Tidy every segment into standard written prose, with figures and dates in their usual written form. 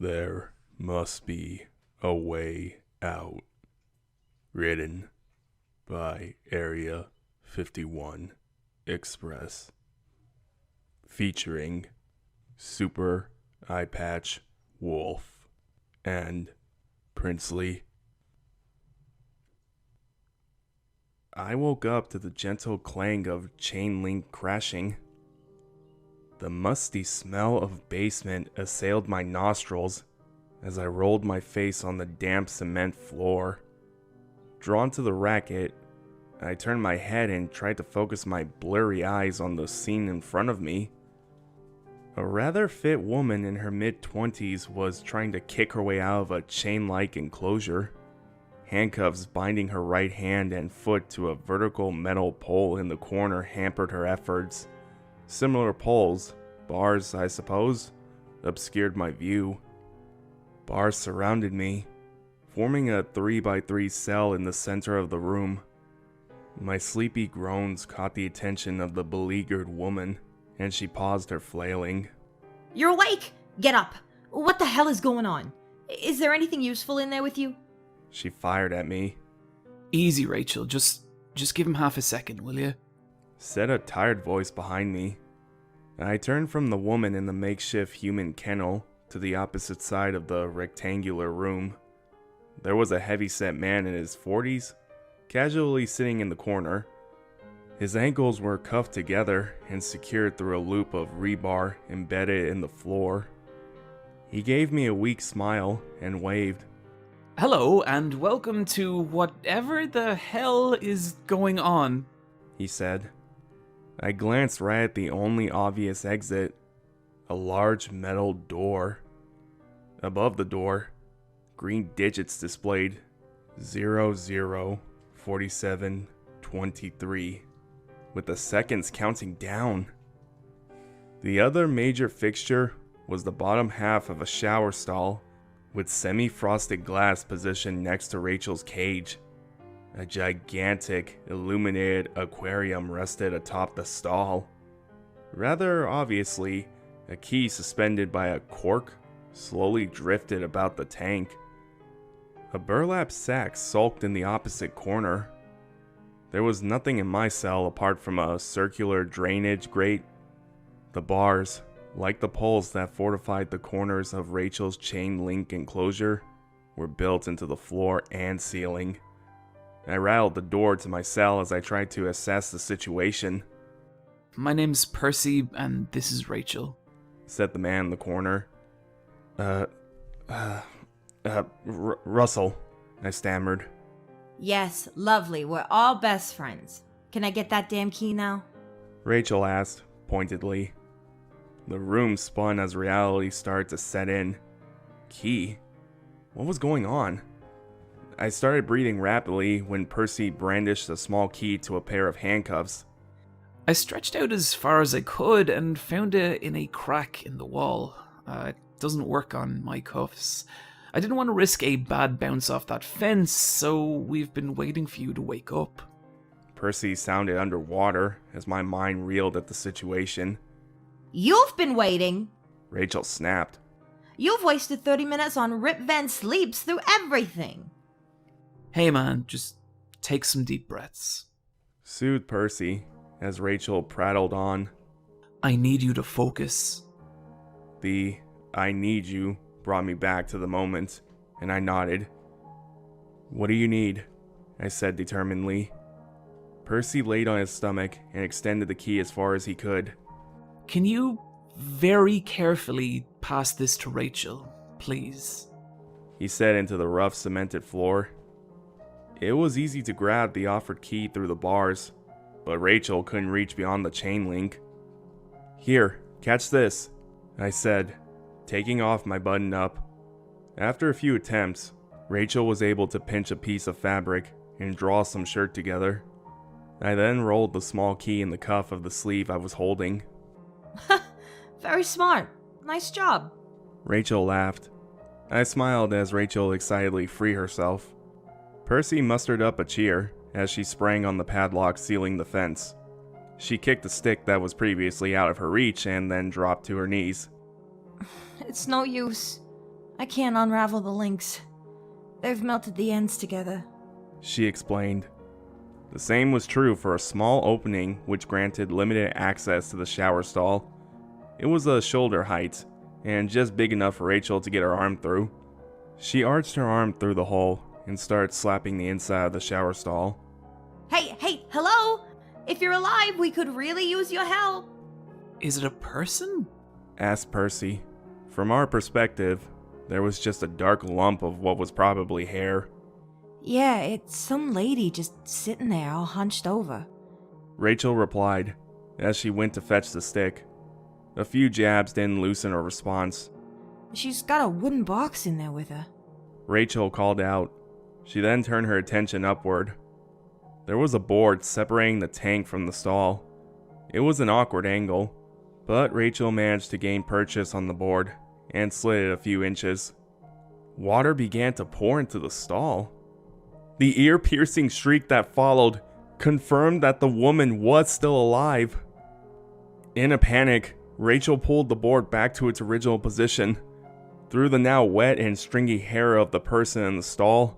There must be a way out. Written by Area 51 Express. Featuring Super Eyepatch Wolf and Princely. I woke up to the gentle clang of chain link crashing. The musty smell of basement assailed my nostrils as I rolled my face on the damp cement floor. Drawn to the racket, I turned my head and tried to focus my blurry eyes on the scene in front of me. A rather fit woman in her mid-20s was trying to kick her way out of a chain-like enclosure. Handcuffs binding her right hand and foot to a vertical metal pole in the corner hampered her efforts. Similar poles, bars I suppose, obscured my view. Bars surrounded me, forming a 3x3 cell in the center of the room. My sleepy groans caught the attention of the beleaguered woman, and she paused her flailing. You're awake! Get up! What the hell is going on? Is there anything useful in there with you? She fired at me. Easy, Rachel. Just give him half a second, will you? Said a tired voice behind me. I turned from the woman in the makeshift human kennel to the opposite side of the rectangular room. There was a heavy-set man in his 40s, casually sitting in the corner. His ankles were cuffed together and secured through a loop of rebar embedded in the floor. He gave me a weak smile and waved. Hello, and welcome to whatever the hell is going on, he said. I glanced right at the only obvious exit, a large metal door. Above the door, green digits displayed 004723, with the seconds counting down. The other major fixture was the bottom half of a shower stall, with semi-frosted glass positioned next to Rachel's cage. A gigantic, illuminated aquarium rested atop the stall. Rather obviously, a key suspended by a cork slowly drifted about the tank. A burlap sack sulked in the opposite corner. There was nothing in my cell apart from a circular drainage grate. The bars, like the poles that fortified the corners of Rachel's chain link enclosure, were built into the floor and ceiling. I rattled the door to my cell as I tried to assess the situation. My name's Percy, and this is Rachel, said the man in the corner. Russell, I stammered. Yes, lovely. We're all best friends. Can I get that damn key now? Rachel asked, pointedly. The room spun as reality started to set in. Key? What was going on? I started breathing rapidly when Percy brandished a small key to a pair of handcuffs. I stretched out as far as I could and found it in a crack in the wall. It doesn't work on my cuffs. I didn't want to risk a bad bounce off that fence, so we've been waiting for you to wake up. Percy sounded underwater as my mind reeled at the situation. You've been waiting! Rachel snapped. You've wasted 30 minutes on Rip Van Sleeps through everything! Hey man, just take some deep breaths. Soothed Percy as Rachel prattled on. I need you to focus. The "I need you" brought me back to the moment, and I nodded. What do you need? I said determinedly. Percy laid on his stomach and extended the key as far as he could. Can you very carefully pass this to Rachel, please? He said into the rough cemented floor. It was easy to grab the offered key through the bars, but Rachel couldn't reach beyond the chain link. Here, catch this, I said, taking off my button up. After a few attempts, Rachel was able to pinch a piece of fabric and draw some shirt together. I then rolled the small key in the cuff of the sleeve I was holding. Very smart. Nice job. Rachel laughed. I smiled as Rachel excitedly freed herself. Percy mustered up a cheer as she sprang on the padlock sealing the fence. She kicked the stick that was previously out of her reach and then dropped to her knees. It's no use. I can't unravel the links. They've melted the ends together. She explained. The same was true for a small opening which granted limited access to the shower stall. It was a shoulder height, and just big enough for Rachel to get her arm through. She arched her arm through the hole and started slapping the inside of the shower stall. Hey, hello? If you're alive, we could really use your help. Is it a person? Asked Percy. From our perspective, there was just a dark lump of what was probably hair. Yeah, it's some lady just sitting there all hunched over. Rachel replied, as she went to fetch the stick. A few jabs didn't loosen her response. She's got a wooden box in there with her. Rachel called out. She then turned her attention upward. There was a board separating the tank from the stall. It was an awkward angle, but Rachel managed to gain purchase on the board and slid it a few inches. Water began to pour into the stall. The ear-piercing shriek that followed confirmed that the woman was still alive. In a panic, Rachel pulled the board back to its original position. Through the now wet and stringy hair of the person in the stall,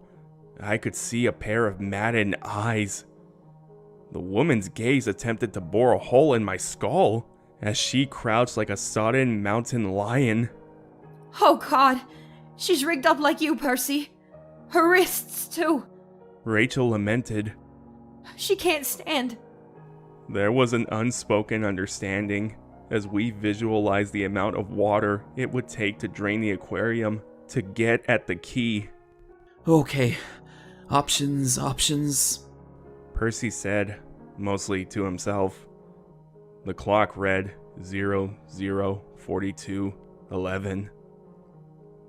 I could see a pair of maddened eyes. The woman's gaze attempted to bore a hole in my skull as she crouched like a sodden mountain lion. Oh God, she's rigged up like you, Percy. Her wrists, too. Rachel lamented. She can't stand. There was an unspoken understanding as we visualized the amount of water it would take to drain the aquarium to get at the key. Okay. Options. Percy said, mostly to himself. The clock read 00:42:11.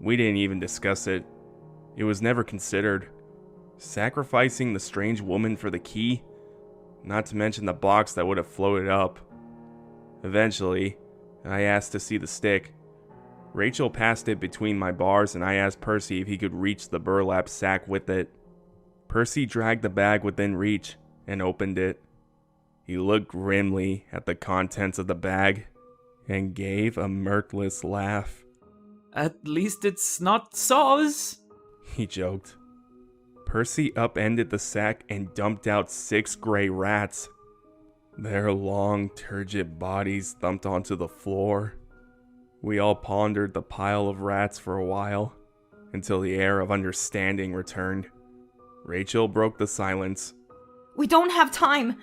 We didn't even discuss it. It was never considered. Sacrificing the strange woman for the key, not to mention the box that would have floated up. Eventually, I asked to see the stick. Rachel passed it between my bars and I asked Percy if he could reach the burlap sack with it. Percy dragged the bag within reach and opened it. He looked grimly at the contents of the bag and gave a mirthless laugh. At least it's not saws. He joked. Percy upended the sack and dumped out 6 gray rats. Their long, turgid bodies thumped onto the floor. We all pondered the pile of rats for a while, until the air of understanding returned. Rachel broke the silence. We don't have time.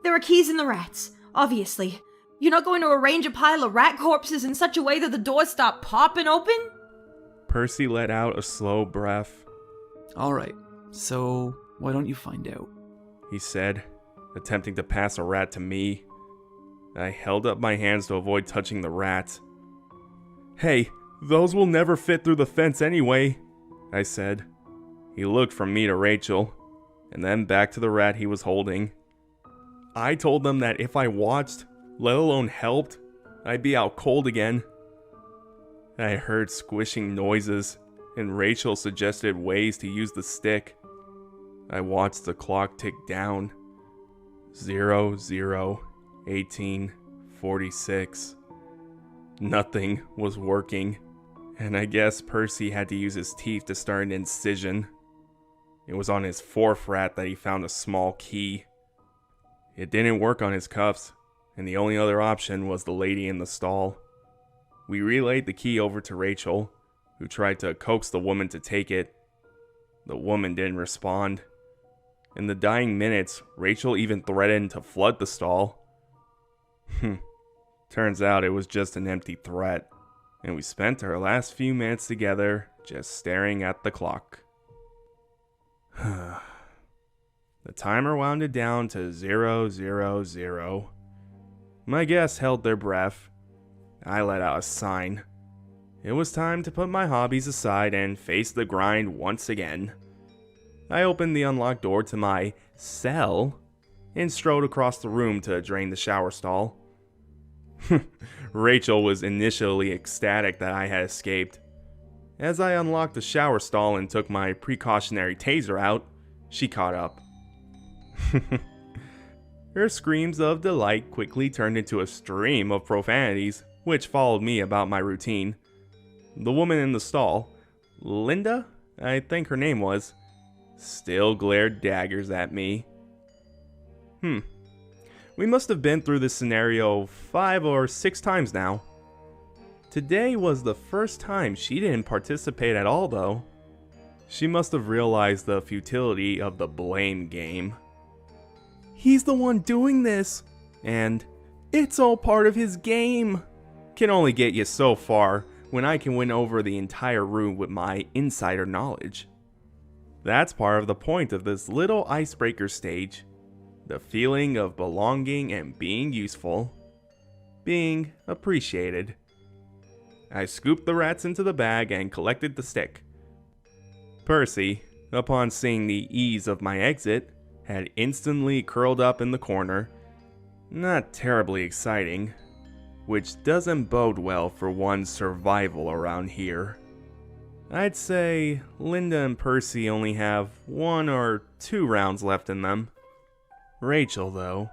There are keys in the rats, obviously. You're not going to arrange a pile of rat corpses in such a way that the doors stop popping open? Percy let out a slow breath. Alright, so why don't you find out? He said, attempting to pass a rat to me. I held up my hands to avoid touching the rat. Hey, those will never fit through the fence anyway, I said. He looked from me to Rachel, and then back to the rat he was holding. I told them that if I watched, let alone helped, I'd be out cold again. I heard squishing noises, and Rachel suggested ways to use the stick. I watched the clock tick down. 00:18:46. Nothing was working, and I guess Percy had to use his teeth to start an incision. It was on his 4th rat that he found a small key. It didn't work on his cuffs, and the only other option was the lady in the stall. We relayed the key over to Rachel, who tried to coax the woman to take it. The woman didn't respond. In the dying minutes, Rachel even threatened to flood the stall. Turns out it was just an empty threat, and we spent our last few minutes together just staring at the clock. The timer wounded down to 0:00. My guests held their breath. I let out a sign. It was time to put my hobbies aside and face the grind once again. I opened the unlocked door to my cell and strode across the room to drain the shower stall. Rachel was initially ecstatic that I had escaped. As I unlocked the shower stall and took my precautionary taser out, she caught up. Her screams of delight quickly turned into a stream of profanities, which followed me about my routine. The woman in the stall, Linda, I think her name was, still glared daggers at me. We must have been through this scenario 5 or 6 times now. Today was the first time she didn't participate at all, though. She must have realized the futility of the blame game. He's the one doing this, and it's all part of his game. Can only get you so far when I can win over the entire room with my insider knowledge. That's part of the point of this little icebreaker stage. The feeling of belonging and being useful. Being appreciated. I scooped the rats into the bag and collected the stick. Percy, upon seeing the ease of my exit, had instantly curled up in the corner. Not terribly exciting, which doesn't bode well for one's survival around here. I'd say Linda and Percy only have 1 or 2 rounds left in them. Rachel, though.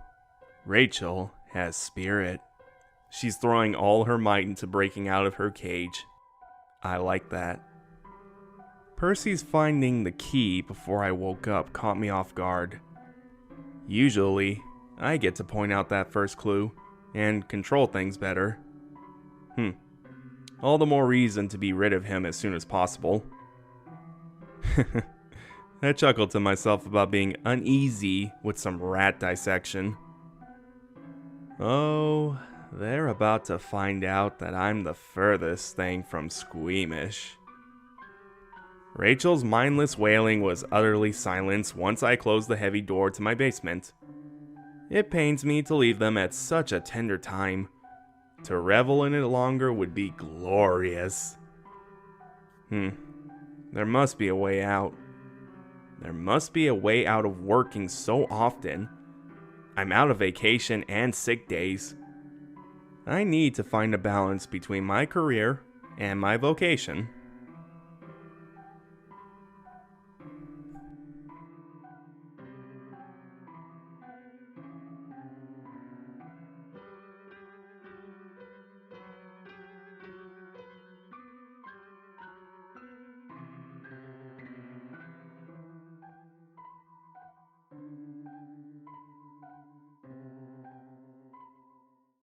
Rachel has spirit. She's throwing all her might into breaking out of her cage. I like that. Percy's finding the key before I woke up caught me off guard. Usually, I get to point out that first clue and control things better. All the more reason to be rid of him as soon as possible. I chuckled to myself about being uneasy with some rat dissection. Oh, they're about to find out that I'm the furthest thing from squeamish. Rachel's mindless wailing was utterly silenced once I closed the heavy door to my basement. It pains me to leave them at such a tender time. To revel in it longer would be glorious. There must be a way out. There must be a way out of working so often. I'm out of vacation and sick days. I need to find a balance between my career and my vocation.